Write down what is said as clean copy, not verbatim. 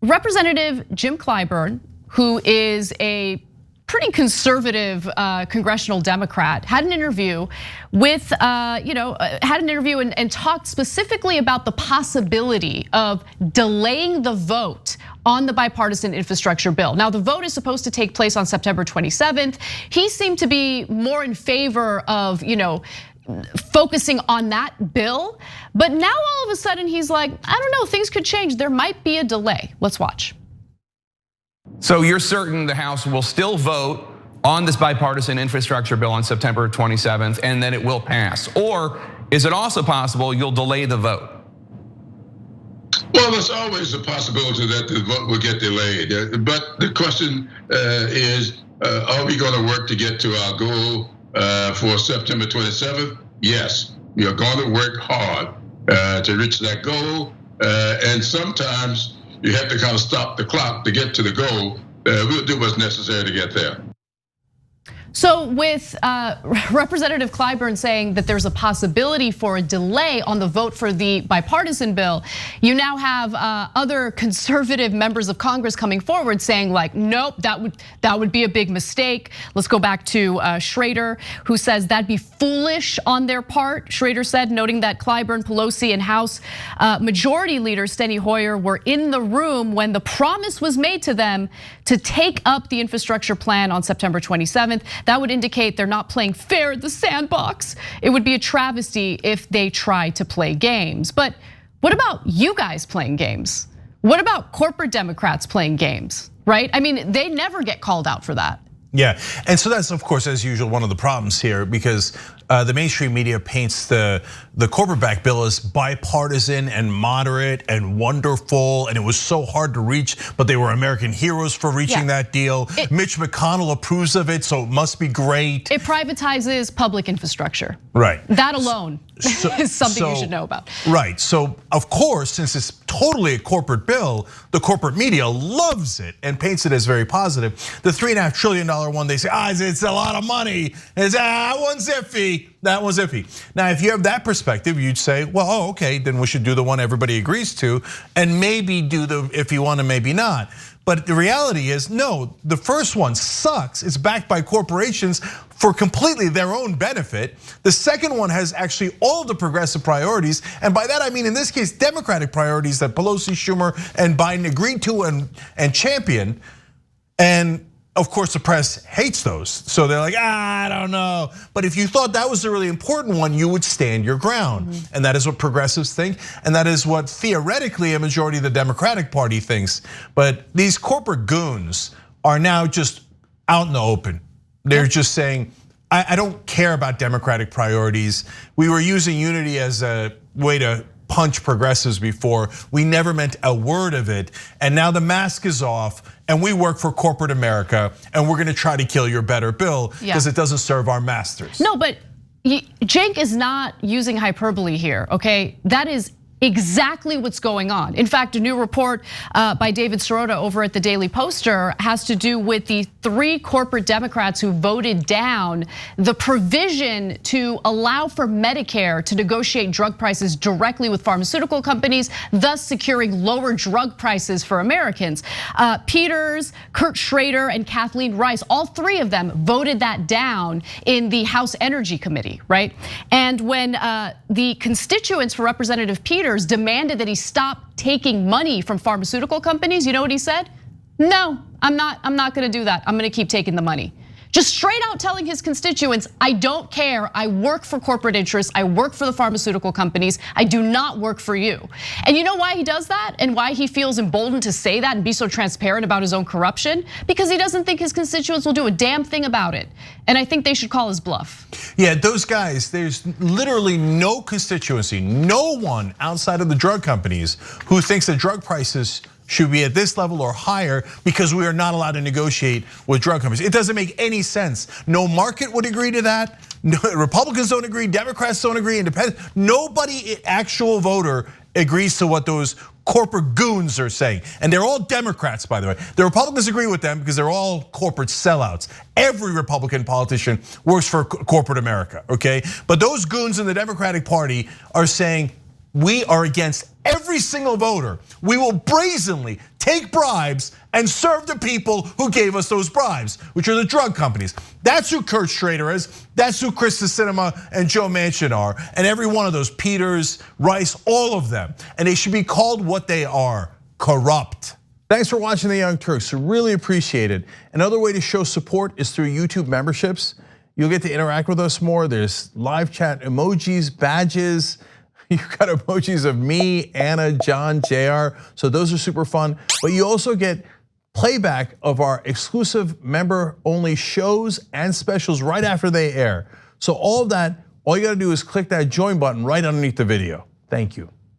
Representative Jim Clyburn, who is a pretty conservative congressional Democrat, had an interview with, and talked specifically about the possibility of delaying the vote on the bipartisan infrastructure bill. Now, the vote is supposed to take place on September 27th. He seemed to be more in favor of, focusing on that bill. But now all of a sudden he's like, I don't know, things could change. There might be a delay. Let's watch. So you're certain the House will still vote on this bipartisan infrastructure bill on September 27th and then it will pass? Or is it also possible you'll delay the vote? Well, there's always a possibility that the vote will get delayed. But the question is, are we going to work to get to our goal for September 27th? Yes, we are going to work hard to reach that goal. And sometimes you have to kind of stop the clock to get to the goal. We'll do what's necessary to get there. So with Representative Clyburn saying that there's a possibility for a delay on the vote for the bipartisan bill, you now have other conservative members of Congress coming forward saying like, nope, that would be a big mistake. Let's go back to Schrader, who says that'd be foolish on their part. Schrader said, noting that Clyburn, Pelosi, and House Majority Leader Steny Hoyer were in the room when the promise was made to them to take up the infrastructure plan on September 27th. That would indicate they're not playing fair at the sandbox. It would be a travesty if they try to play games. But what about you guys playing games? What about corporate Democrats playing games, right? I mean, they never get called out for that. Yeah, and so that's of course, as usual, one of the problems here because the mainstream media paints the corporate backed bill as bipartisan and moderate and wonderful, and it was so hard to reach, but they were American heroes for reaching that deal. Mitch McConnell approves of it, so it must be great. It privatizes public infrastructure. Right. That alone is something you should know about. Right, so of course, since it's totally a corporate bill, the corporate media loves it and paints it as very positive. The $3.5 trillion one, they say, it's a lot of money. It's that one's iffy. That was iffy. Now, if you have that perspective, you'd say, well, okay, then we should do the one everybody agrees to, and maybe do the iffy one and maybe not. But the reality is, no, the first one sucks. It's backed by corporations for completely their own benefit. The second one has actually all of the progressive priorities. And by that, I mean, in this case, Democratic priorities that Pelosi, Schumer, and Biden agreed to and championed. And of course, the press hates those. So they're like, I don't know. But if you thought that was a really important one, you would stand your ground. And that is what progressives think. And that is what theoretically a majority of the Democratic Party thinks. But these corporate goons are now just out in the open. They're just saying, I don't care about Democratic priorities. We were using unity as a way to punch progressives before. We never meant a word of it. And now the mask is off and we work for corporate America and we're gonna try to kill your better bill because it doesn't serve our masters. No, but Cenk is not using hyperbole here, okay? That is exactly what's going on. In fact, a new report by David Sirota over at the Daily Poster has to do with the 3 corporate Democrats who voted down the provision to allow for Medicare to negotiate drug prices directly with pharmaceutical companies, thus securing lower drug prices for Americans. Peters, Kurt Schrader, and Kathleen Rice, all 3 of them voted that down in the House Energy Committee, right? And when the constituents for Representative Peters demanded that he stop taking money from pharmaceutical companies, you know what he said? No, I'm not gonna do that. I'm gonna keep taking the money. Just straight out telling his constituents, I don't care, I work for corporate interests, I work for the pharmaceutical companies, I do not work for you. And you know why he does that and why he feels emboldened to say that and be so transparent about his own corruption? Because he doesn't think his constituents will do a damn thing about it. And I think they should call his bluff. Yeah, those guys, there's literally no constituency, no one outside of the drug companies who thinks that drug prices should be at this level or higher because we are not allowed to negotiate with drug companies. It doesn't make any sense. No market would agree to that. No, Republicans don't agree, Democrats don't agree, independents. Nobody, actual voter, agrees to what those corporate goons are saying. And they're all Democrats, by the way. The Republicans agree with them because they're all corporate sellouts. Every Republican politician works for corporate America, okay? But those goons in the Democratic Party are saying, We are against every single voter. We will brazenly take bribes and serve the people who gave us those bribes, which are the drug companies. That's who Kurt Schrader is. That's who Krista Sinema and Joe Manchin are. And every one of those, Peters, Rice, all of them. And they should be called what they are, corrupt. Thanks for watching The Young Turks, really appreciate it. Another way to show support is through YouTube memberships. You'll get to interact with us more. There's live chat emojis, badges. You've got emojis of me, Anna, John, JR. So those are super fun. But you also get playback of our exclusive member-only shows and specials right after they air. So all of that, all you gotta do is click that join button right underneath the video. Thank you.